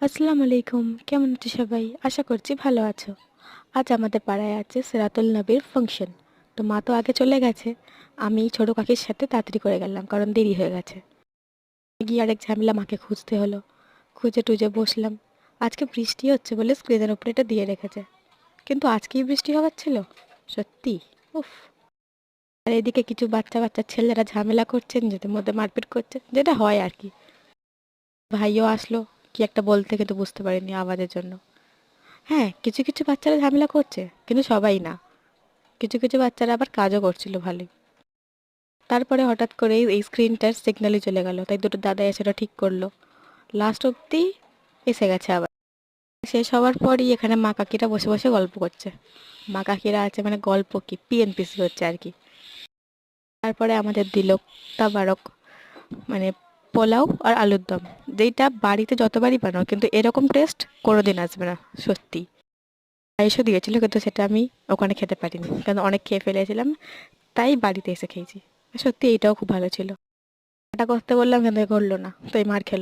আসসালামু আলাইকুম, কেমন আছো সবাই? আশা করছি ভালো আছো। আজ আমাদের পাড়ায় আছে সিরাতুল নবীর ফাংশন। তো মা তো আগে চলে গেছে, আমি ছোট কাকির সাথে তাড়াতাড়ি করে গেলাম কারণ দেরি হয়ে গেছে। গিয়ে আরেক ঝামেলা, মাকে খুঁজতে হলো। খুঁজে টুজে বসলাম। আজকে বৃষ্টি হচ্ছে বলে স্ক্রিনের উপরে এটা দিয়ে রেখেছে, কিন্তু আজকেই বৃষ্টি হওয়ার ছিল? সত্যি? উফ। আর এদিকে কিছু বাচ্চা বাচ্চা ছেলেরা ঝামেলা করছে, নিজেদের মধ্যে মারপিট করছে, যেটা হয় আর কি। ভাইও আসলো কি একটা বলতে, কিন্তু বুঝতে পারিনি আওয়াজের জন্য। হ্যাঁ, কিছু কিছু বাচ্চারা ঝামেলা করছে, কিন্তু সবাই না। কিছু কিছু বাচ্চারা আবার কাজও করছিল ভালোই। তারপরে হঠাৎ করে এই স্ক্রিনটার সিগন্যালই চলে গেল, তাই দুটো দাদা এসে ওটা ঠিক করলো। লাস্ট অবধি এসে গেছে আবার। শেষ হওয়ার পরই এখানে মা কাকিরা বসে বসে গল্প করছে। মা কাকিরা আছে মানে গল্প কি পিএনপিসি হচ্ছে আর কি। তারপরে আমাদের দিল তাবারক, মানে পোলাও আর আলুর দম, যেইটা বাড়িতে যতবারই বানাও কিন্তু এরকম টেস্ট কোনোদিন আসবে না। সত্যি। পায়েসও দিয়েছিল, কিন্তু সেটা আমি ওখানে খেতে পারিনি কারণ অনেক খেয়ে ফেলেছিলাম, তাই বাড়িতে এসে খেয়েছি। সত্যি এটাও খুব ভালো ছিল। এটা করতে বললাম কিন্তু এ করলো না, তাই মার খেলো।